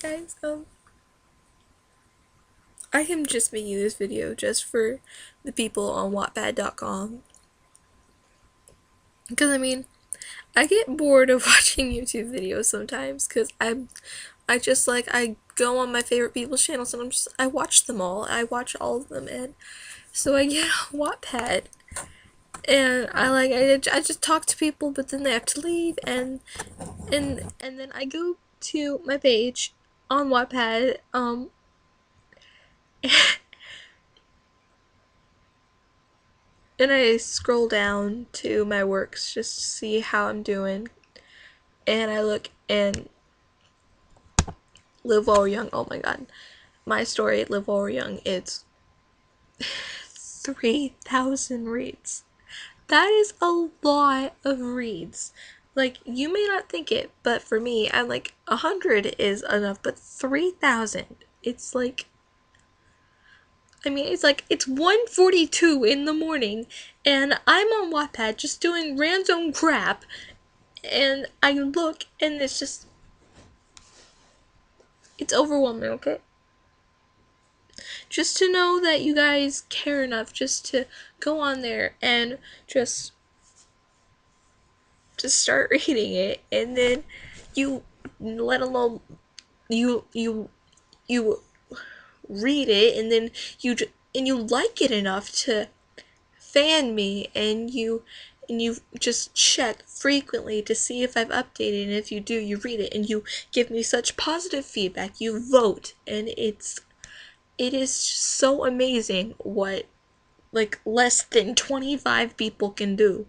guys, I am just making this video just for the people on wattpad.com. Because, I get bored of watching YouTube videos sometimes because I go on my favorite people's channels and I watch them all. I watch all of them, and so I get on Wattpad and I just talk to people, but then they have to leave, and then I go to my page on Wattpad, and I scroll down to my works just to see how I'm doing. And I look and Live While We're Young. Oh my god. My story, Live While We're Young, it's 3,000 reads. That is a lot of reads. Like, you may not think it, but for me, I'm like, 100 is enough, but 3,000, it's like, it's 1:42 in the morning, and I'm on Wattpad just doing random crap, and I look, and it's overwhelming, okay? Just to know that you guys care enough just to go on there and just start reading it, and then you, let alone, you read it, and then you like it enough to fan me, and you just check frequently to see if I've updated, and if you do, you read it, and you give me such positive feedback, you vote, and it is so amazing what, like, less than 25 people can do.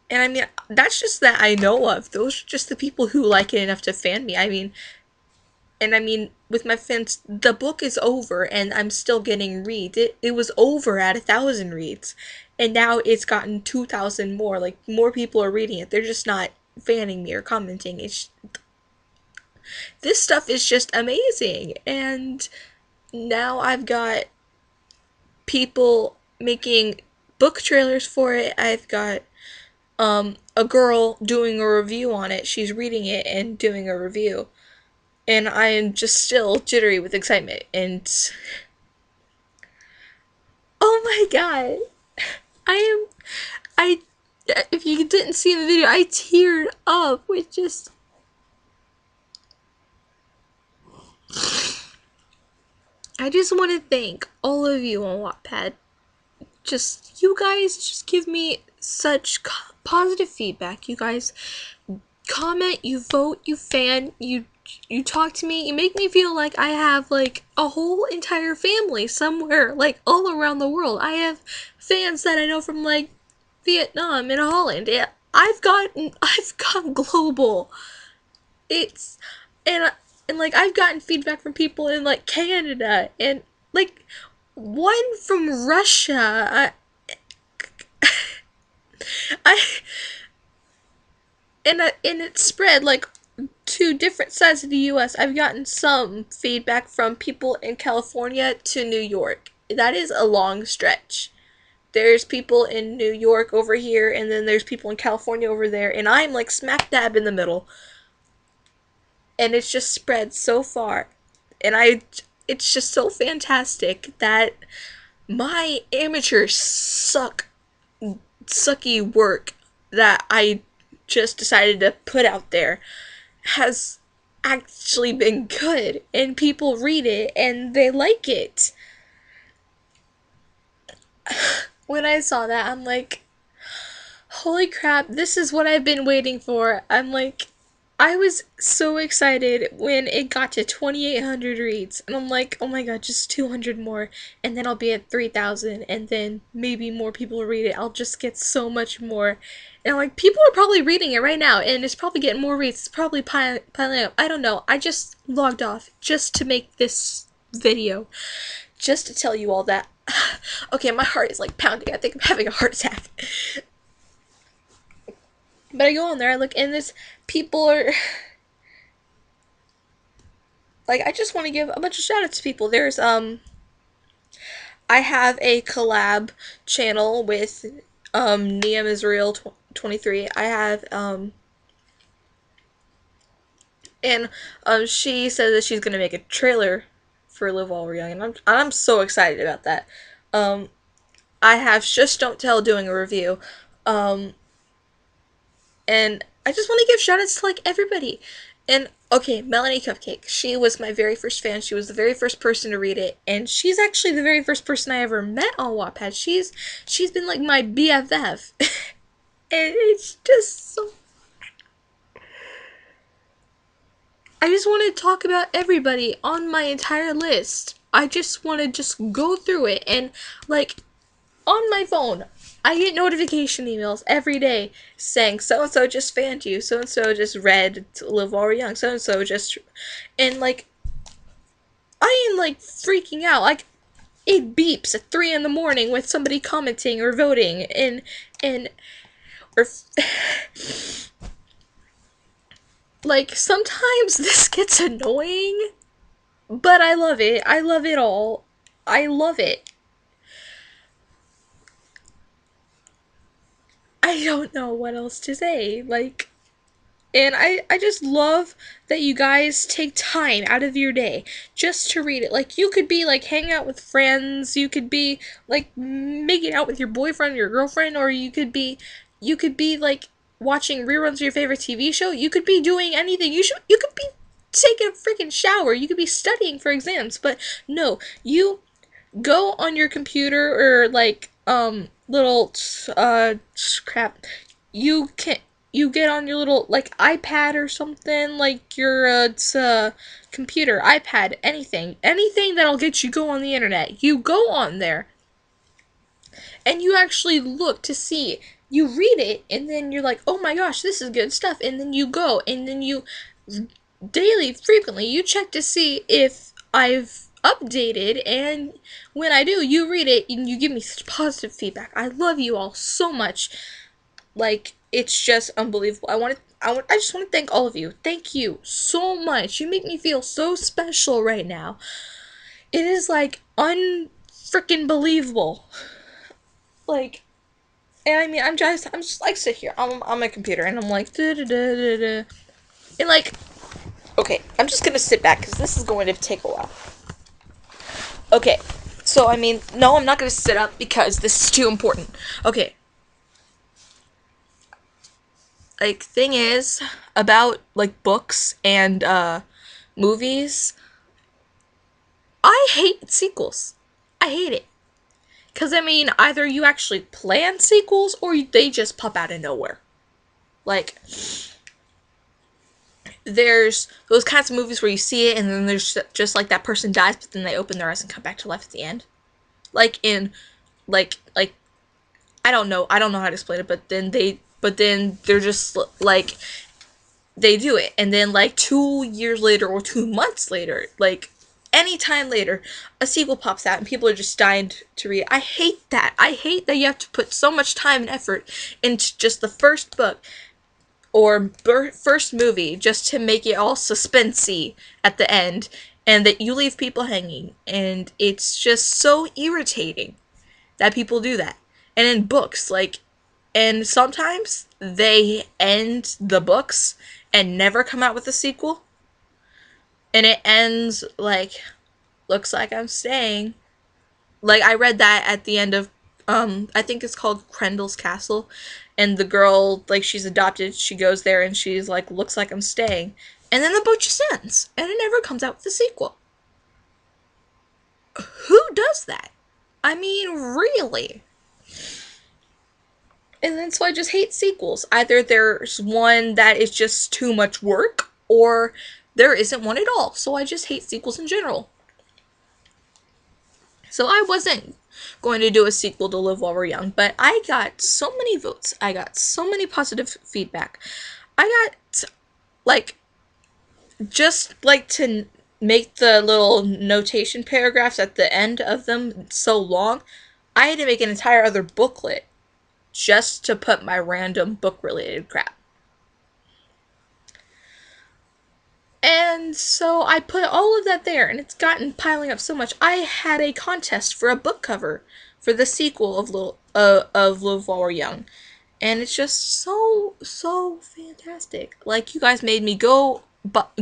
And that's just that I know of. Those are just the people who like it enough to fan me. With my fans, the book is over, and I'm still getting reads. It was over at 1,000 reads, and now it's gotten 2,000 more. Like, more people are reading it. They're just not fanning me or commenting. This stuff is just amazing, and now I've got people making book trailers for it. I've got a girl doing a review on it. She's reading it and doing a review. And I am just still jittery with excitement. And oh my god. I am I if you didn't see in the video, I teared up with just I just want to thank all of you on Wattpad. Just, you guys just give me such positive feedback. You guys comment, you vote, you fan, you talk to me, you make me feel like I have like a whole entire family somewhere, like all around the world. I have fans that I know from like Vietnam and Holland. Yeah, I've gone global. It's and and like I've gotten feedback from people in like Canada, and like one from Russia. I and it spread like to different sides of the US. I've gotten some feedback from people in California to New York. That is a long stretch. There's people in New York over here, and then there's people in California over there, and I'm like smack dab in the middle. And it's just spread so far. And it's just so fantastic that my amateur sucky work that I just decided to put out there has actually been good, and people read it and they like it. When I saw that, I'm like, holy crap, this is what I've been waiting for. I was so excited when it got to 2,800 reads, and I'm like, oh my god, just 200 more, and then I'll be at 3,000, and then maybe more people will read it. I'll just get so much more. And like, people are probably reading it right now, and it's probably getting more reads. It's probably piling up. I don't know. I just logged off just to make this video, just to tell you all that. Okay, my heart is like pounding. I think I'm having a heart attack. But I go on there, I look, and this people are like, I just want to give a bunch of shout outs to people. I have a collab channel with Niam Israel 23. I have And she said that she's gonna make a trailer for Live While We're Young, and I'm so excited about that. Um, I have Shush Don't Tell doing a review, um, and I just want to give shout outs to like everybody. And okay, Melanie Cupcake, she was my very first fan. She was the very first person to read it, and she's actually the very first person I ever met on Wattpad. She's been like my BFF, and it's just so. I just want to talk about everybody on my entire list. I just want to just go through it and like on my phone. I get notification emails every day saying so and so just fanned you, so and so just read Live While We're Young, so and so just, and like I am like freaking out. Like it beeps at 3 in the morning with somebody commenting or voting, and or like sometimes this gets annoying, but I love it. I love it all. I love it. I don't know what else to say. Like, and I just love that you guys take time out of your day just to read it. Like, you could be like hanging out with friends, you could be like making out with your boyfriend or your girlfriend, or you could be like watching reruns of your favorite TV show. You could be doing anything. You could be taking a freaking shower. You could be studying for exams. But no, you go on your computer or like little crap, you can you get on your little like iPad or something, like your computer, iPad, anything that'll get you go on the internet. You go on there and you actually look to see, you read it, and then you're like, oh my gosh, this is good stuff, and then you go and then you daily, frequently, you check to see if I've updated, and when I do, you read it and you give me such positive feedback. I love you all so much. Like, it's just unbelievable. I just want to thank all of you. Thank you so much. You make me feel so special right now. It is like unfreaking believable. Like, and I mean, I'm just like sit here on my computer and I'm like da da da da da, and like, okay, I'm just gonna sit back because this is going to take a while. Okay, so I mean, no, I'm not gonna sit up because this is too important. Okay, like, thing is about like books and movies, I hate sequels. I hate it. Because I mean, either you actually plan sequels or they just pop out of nowhere. Like, there's those kinds of movies where you see it and then there's just like that person dies, but then they open their eyes and come back to life at the end. Like in, like I don't know how to explain it, but then they're just like, they do it, and then like 2 years later or 2 months later, like any time later, a sequel pops out and people are just dying to read it. I hate that. I hate that you have to put so much time and effort into just the first book or first movie just to make it all suspensey at the end, and that you leave people hanging, and it's just so irritating that people do that. And in books, like, and sometimes they end the books and never come out with a sequel, and it ends like, looks like I'm staying. Like, I read that at the end of I think it's called Grendel's Castle, and the girl, like, she's adopted, she goes there and she's like, looks like I'm staying, and then the book just ends and it never comes out with a sequel. Who does that? I mean, really? And then so I just hate sequels. Either there's one that is just too much work, or there isn't one at all. So I just hate sequels in general. So I wasn't going to do a sequel to Live While We're Young, but I got so many votes. I got so many positive feedback. I got, like, just like to make the little notation paragraphs at the end of them so long, I had to make an entire other booklet just to put my random book related crap. And so I put all of that there, and it's gotten piling up so much. I had a contest for a book cover for the sequel of Live While We're Young, and it's just so fantastic. Like, you guys made me go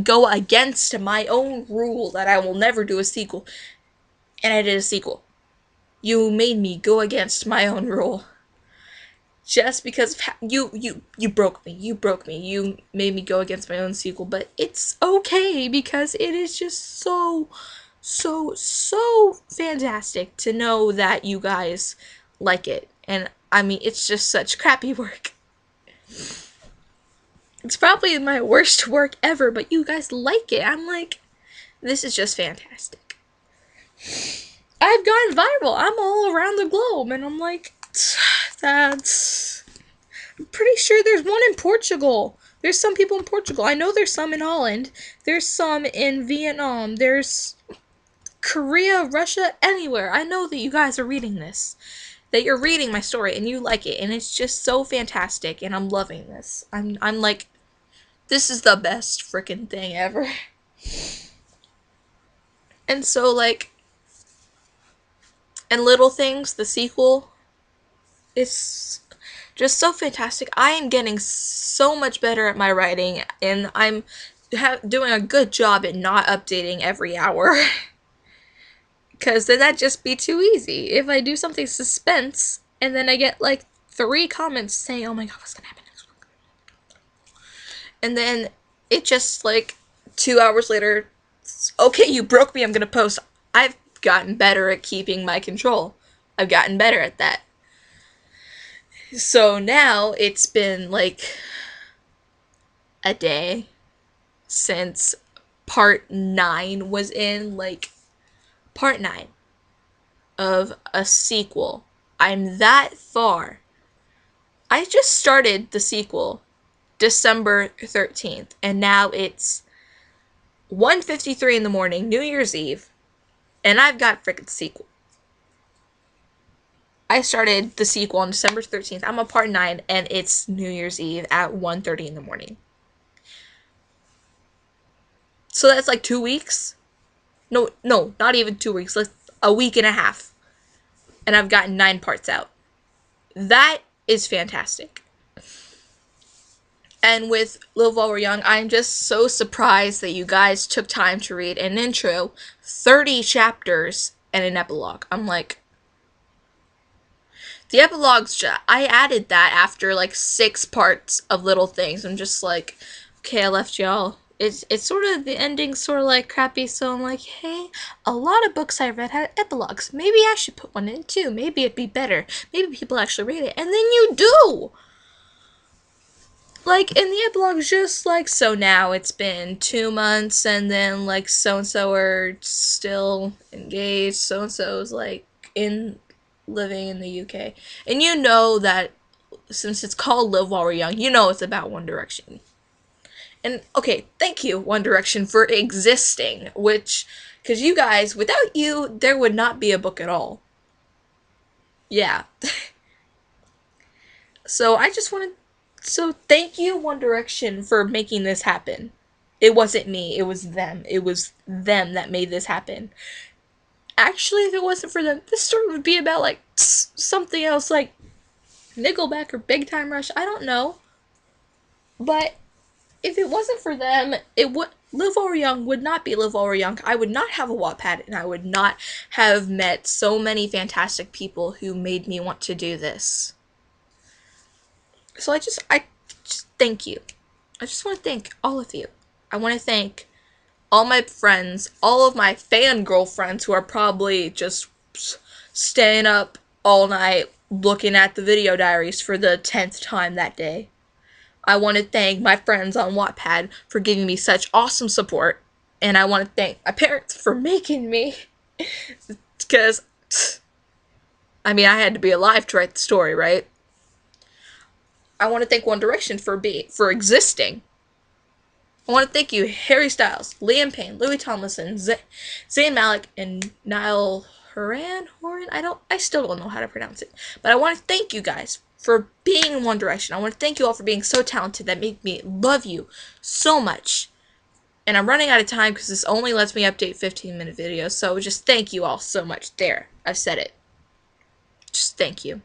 go against my own rule that I will never do a sequel, and I did a sequel. You made me go against my own rule. Just because you broke me. You broke me. You made me go against my own sequel, but it's okay because it is just so fantastic to know that you guys like it. And I mean, it's just such crappy work. It's probably my worst work ever, but you guys like it. I'm like, this is just fantastic. I've gone viral. I'm all around the globe, and I'm like, that's... I'm pretty sure there's one in Portugal. There's some people in Portugal. I know there's some in Holland. There's some in Vietnam. There's Korea, Russia, anywhere. I know that you guys are reading this. That you're reading my story, and you like it, and it's just so fantastic, and I'm loving this. I'm like, this is the best frickin' thing ever. And so, like, and Little Things, the sequel, it's just so fantastic. I am getting so much better at my writing, and I'm doing a good job at not updating every hour. Because then that'd just be too easy. If I do something suspense, and then I get, like, 3 comments saying, oh my god, what's gonna happen next week? And then it just, like, 2 hours later, okay, you broke me, I'm gonna post. I've gotten better at keeping my control. I've gotten better at that. So now it's been, like, a day since part 9 was in, like, part 9 of a sequel. I'm that far. I just started the sequel December 13th, and now it's 1:53 in the morning, New Year's Eve, and I've got frickin' sequel. I started the sequel on December 13th. I'm on part 9, and it's New Year's Eve at 1:30 in the morning. So that's like 2 weeks? No, not even 2 weeks. Like a week and a half. And I've gotten 9 parts out. That is fantastic. And with Live While We're Young, I'm just so surprised that you guys took time to read an intro, 30 chapters, and an epilogue. I'm like... The epilogues, I added that after, like, 6 parts of Little Things. I'm just like, okay, I left y'all. It's sort of, the ending's sort of, like, crappy, so I'm like, hey, a lot of books I read had epilogues. Maybe I should put one in, too. Maybe it'd be better. Maybe people actually read it. And then you do! Like, in the epilogues, just, like, so now it's been 2 months, and then, like, so-and-so are still engaged, so-and-so's, like, living in the UK. And you know that, since it's called Live While We're Young, you know it's about One Direction. And, okay, thank you, One Direction, for existing, which, because you guys, without you, there would not be a book at all. Yeah. So, I just wanted, so thank you, One Direction, for making this happen. It wasn't me, it was them. It was them that made this happen. Actually, if it wasn't for them, this story would be about, like, something else, like Nickelback or Big Time Rush, I don't know. But if it wasn't for them, it would... Live While We're Young would not be Live While We're Young. I would not have a WattPad, and I would not have met so many fantastic people who made me want to do this. So I just thank you. I just want to thank all of you. I want to thank all my friends, all of my fangirl friends who are probably just staying up all night looking at the video diaries for the 10th time that day. I want to thank my friends on WattPad for giving me such awesome support. And I want to thank my parents for making me. Because, I mean, I had to be alive to write the story, right? I want to thank One Direction for existing. I want to thank you, Harry Styles, Liam Payne, Louis Tomlinson, Zayn Malik, and Niall Horan? I still don't know how to pronounce it. But I want to thank you guys for being in One Direction. I want to thank you all for being so talented that make me love you so much. And I'm running out of time because this only lets me update 15-minute videos. So just thank you all so much. There, I've said it. Just thank you.